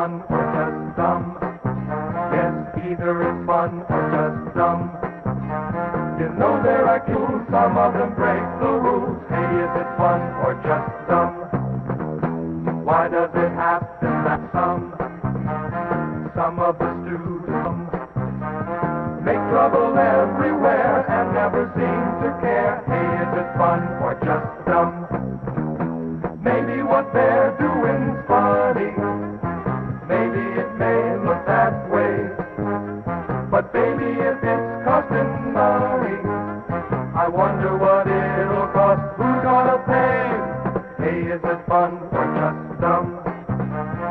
fun or just dumb. Yes, either it's fun or just dumb. You know there are rules, some of them break the rules. Hey, is it fun or just dumb? Why does it happen that some of the students make trouble everywhere and never seem to care? Hey, is it fun or just dumb? Maybe what they're doing's funny. Maybe it may look that way. But baby, if it's costing money, I wonder what it'll cost. Who's gonna pay? Hey, is it fun or just dumb?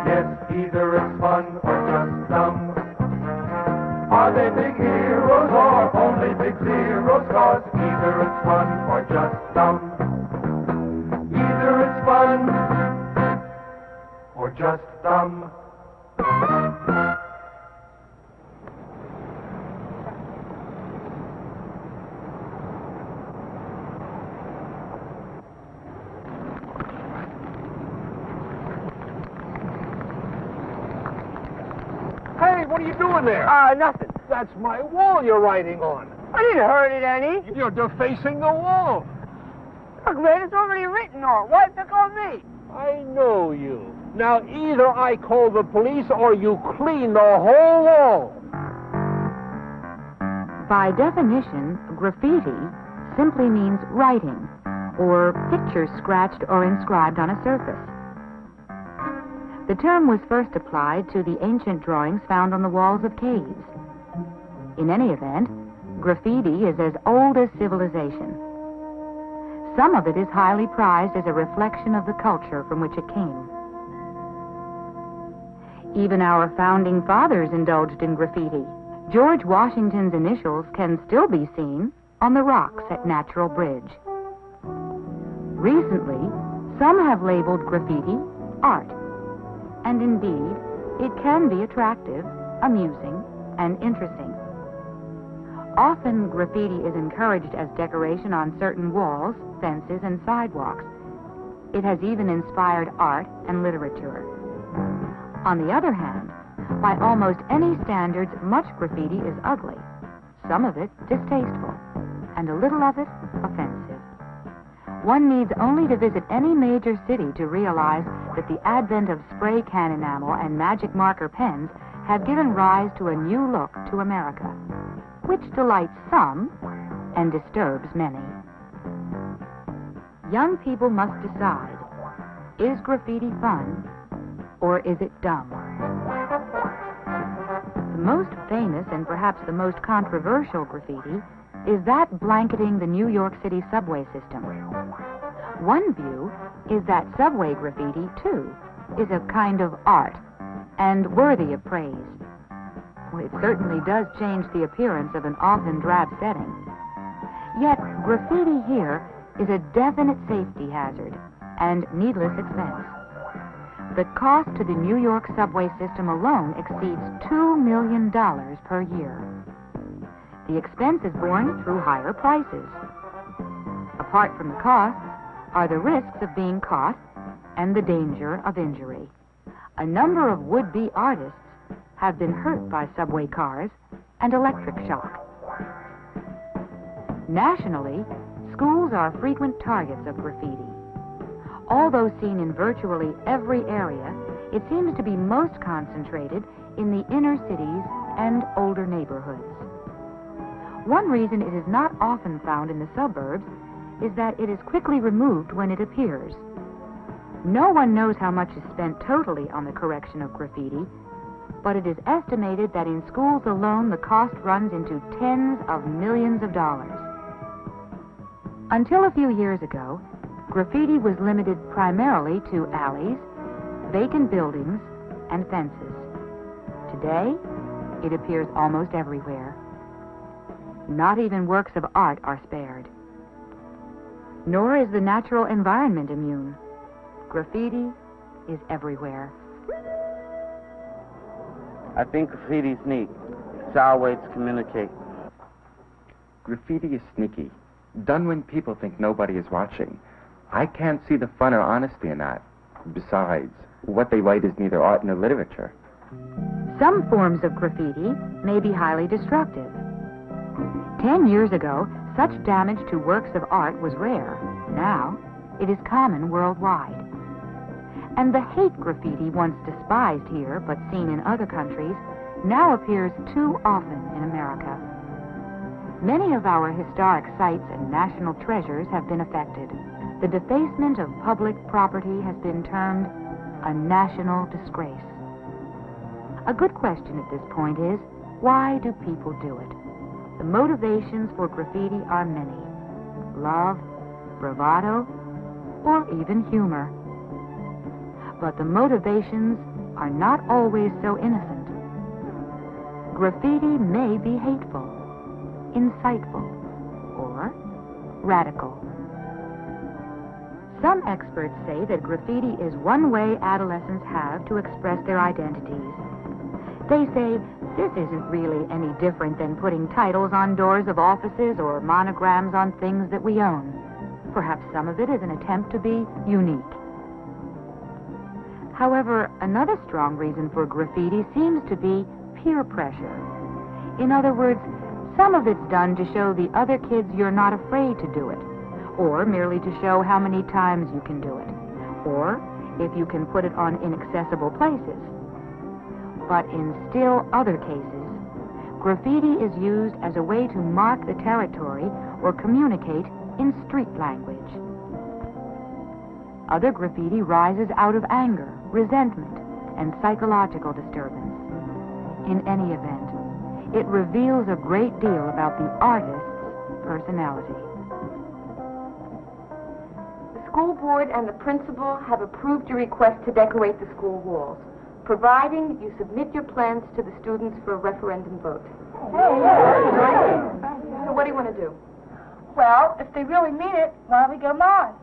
Yes, either it's fun or just dumb. Are they big heroes or only big zeros? 'Cause either it's fun or just dumb. Either it's fun or just dumb. Hey, what are you doing there? Nothing. That's my wall you're writing on. I didn't hurt it any. You're defacing the wall. Look, man, it's already written on. Why pick on me? I know you. Now, either I call the police or you clean the whole wall. By definition, graffiti simply means writing or pictures scratched or inscribed on a surface. The term was first applied to the ancient drawings found on the walls of caves. In any event, graffiti is as old as civilization. Some of it is highly prized as a reflection of the culture from which it came. Even our founding fathers indulged in graffiti. George Washington's initials can still be seen on the rocks at Natural Bridge. Recently, some have labeled graffiti art. And indeed, it can be attractive, amusing, and interesting. Often, graffiti is encouraged as decoration on certain walls, fences, and sidewalks. It has even inspired art and literature. On the other hand, by almost any standards, much graffiti is ugly, some of it distasteful, and a little of it offensive. One needs only to visit any major city to realize that the advent of spray can enamel and magic marker pens have given rise to a new look to America, which delights some and disturbs many. Young people must decide, is graffiti fun or is it dumb? The most famous and perhaps the most controversial graffiti is that blanketing the New York City subway system. One view is that subway graffiti, too, is a kind of art and worthy of praise. Well, it certainly does change the appearance of an often drab setting. Yet, graffiti here is a definite safety hazard and needless expense. The cost to the New York subway system alone exceeds $2 million per year. The expense is borne through higher prices. Apart from the costs are the risks of being caught and the danger of injury. A number of would-be artists have been hurt by subway cars and electric shock. Nationally, schools are frequent targets of graffiti. Although seen in virtually every area, it seems to be most concentrated in the inner cities and older neighborhoods. One reason it is not often found in the suburbs is that it is quickly removed when it appears. No one knows how much is spent totally on the correction of graffiti, but it is estimated that in schools alone the cost runs into tens of millions of dollars. Until a few years ago, graffiti was limited primarily to alleys, vacant buildings, and fences. Today, it appears almost everywhere. Not even works of art are spared. Nor is the natural environment immune. Graffiti is everywhere. I think graffiti's neat. It's our way to communicate. Graffiti is sneaky, done when people think nobody is watching. I can't see the fun or honesty in that. Besides, what they write is neither art nor literature. Some forms of graffiti may be highly destructive. 10 years ago, such damage to works of art was rare. Now, it is common worldwide. And the hate graffiti once despised here, but seen in other countries, now appears too often in America. Many of our historic sites and national treasures have been affected. The defacement of public property has been termed a national disgrace. A good question at this point is, why do people do it? The motivations for graffiti are many. Love, bravado, or even humor. But the motivations are not always so innocent. Graffiti may be hateful, insightful, or radical. Some experts say that graffiti is one way adolescents have to express their identities. They say this isn't really any different than putting titles on doors of offices or monograms on things that we own. Perhaps some of it is an attempt to be unique. However, another strong reason for graffiti seems to be peer pressure. In other words, some of it's done to show the other kids you're not afraid to do it, or merely to show how many times you can do it, or if you can put it on inaccessible places. But in still other cases, graffiti is used as a way to mark the territory or communicate in street language. Other graffiti rises out of anger, resentment, and psychological disturbance. In any event, it reveals a great deal about the artist's personality. The school board and the principal have approved your request to decorate the school walls, providing you submit your plans to the students for a referendum vote. So what do you want to do? Well, if they really mean it, why don't we go mod?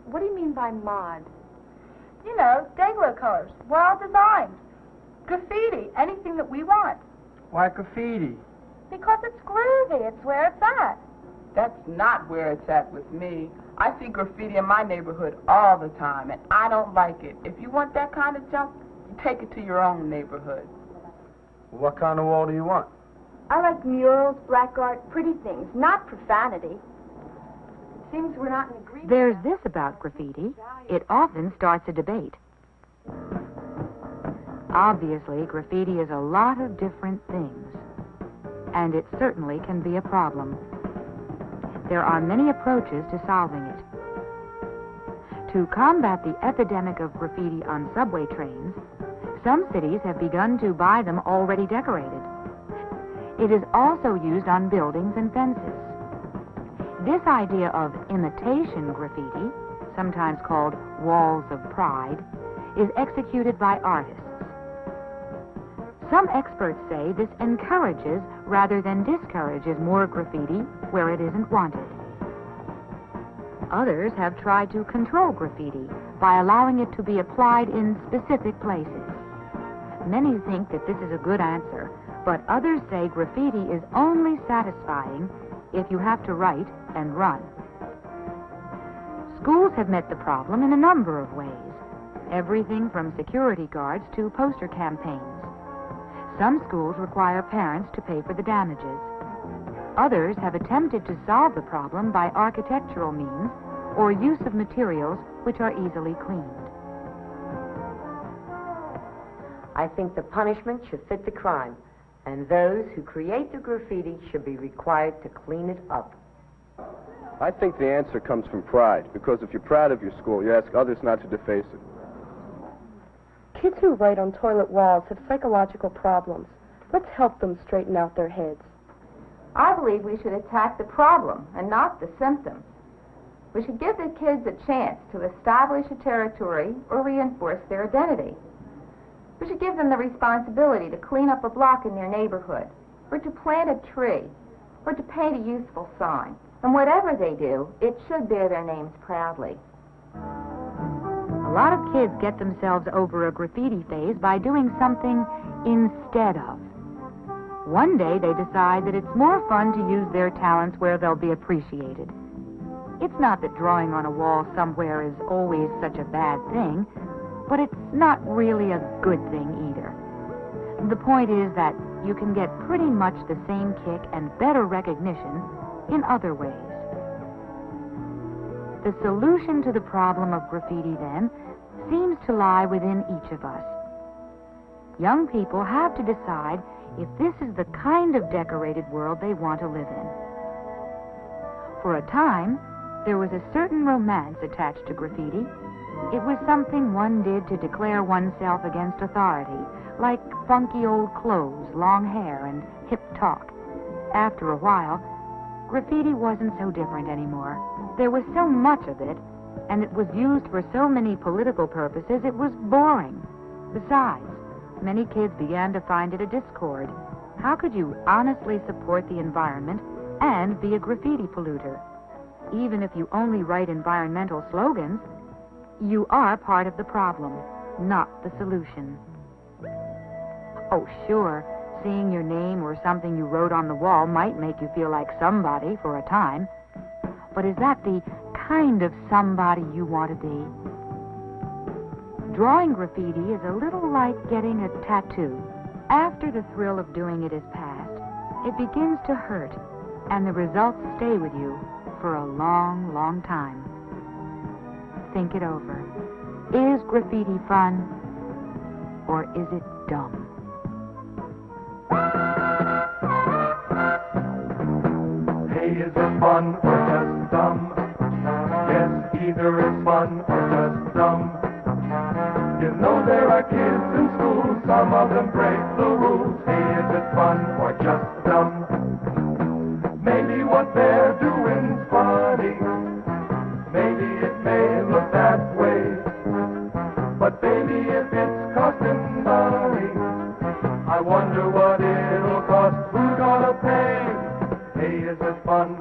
What do you mean by mod? You know, Dayglow colors, wild designs, graffiti, anything that we want. Why graffiti? Because it's groovy, it's where it's at. That's not where it's at with me. I see graffiti in my neighborhood all the time, and I don't like it. If you want that kind of junk, you take it to your own neighborhood. What kind of wall do you want? I like murals, black art, pretty things, not profanity. It seems we're not in agreement. There's this about graffiti. It often starts a debate. Obviously, graffiti is a lot of different things, and it certainly can be a problem. There are many approaches to solving it. To combat the epidemic of graffiti on subway trains, some cities have begun to buy them already decorated. It is also used on buildings and fences. This idea of imitation graffiti, sometimes called walls of pride, is executed by artists. Some experts say this encourages rather than discourages more graffiti where it isn't wanted. Others have tried to control graffiti by allowing it to be applied in specific places. Many think that this is a good answer, but others say graffiti is only satisfying if you have to write and run. Schools have met the problem in a number of ways, everything from security guards to poster campaigns. Some schools require parents to pay for the damages. Others have attempted to solve the problem by architectural means or use of materials which are easily cleaned. I think the punishment should fit the crime, and those who create the graffiti should be required to clean it up. I think the answer comes from pride, because if you're proud of your school, you ask others not to deface it. Kids who write on toilet walls have psychological problems. Let's help them straighten out their heads. I believe we should attack the problem and not the symptoms. We should give the kids a chance to establish a territory or reinforce their identity. We should give them the responsibility to clean up a block in their neighborhood, or to plant a tree, or to paint a useful sign. And whatever they do, it should bear their names proudly. A lot of kids get themselves over a graffiti phase by doing something instead of. One day they decide that it's more fun to use their talents where they'll be appreciated. It's not that drawing on a wall somewhere is always such a bad thing, but it's not really a good thing either. The point is that you can get pretty much the same kick and better recognition in other ways. The solution to the problem of graffiti, then, seems to lie within each of us. Young people have to decide if this is the kind of decorated world they want to live in. For a time, there was a certain romance attached to graffiti. It was something one did to declare oneself against authority, like funky old clothes, long hair, and hip talk. After a while, graffiti wasn't so different anymore. There was so much of it, and it was used for so many political purposes, it was boring. Besides, many kids began to find it a discord. How could you honestly support the environment and be a graffiti polluter? Even if you only write environmental slogans, you are part of the problem, not the solution. Oh, sure, seeing your name or something you wrote on the wall might make you feel like somebody for a time. But is that the kind of somebody you want to be? Drawing graffiti is a little like getting a tattoo. After the thrill of doing it is past, it begins to hurt, and the results stay with you for a long, long time. Think it over. Is graffiti fun, or is it dumb? Hey, is it fun or just dumb? Yes, either it's fun or just dumb. You know there are kids in school, some of them break the rules. Hey, is it fun or just dumb? Maybe what they're doing's funny. Maybe it may look that way. But baby, if it's costing money, I wonder what it'll cost. Who's gonna pay? Hey, is it fun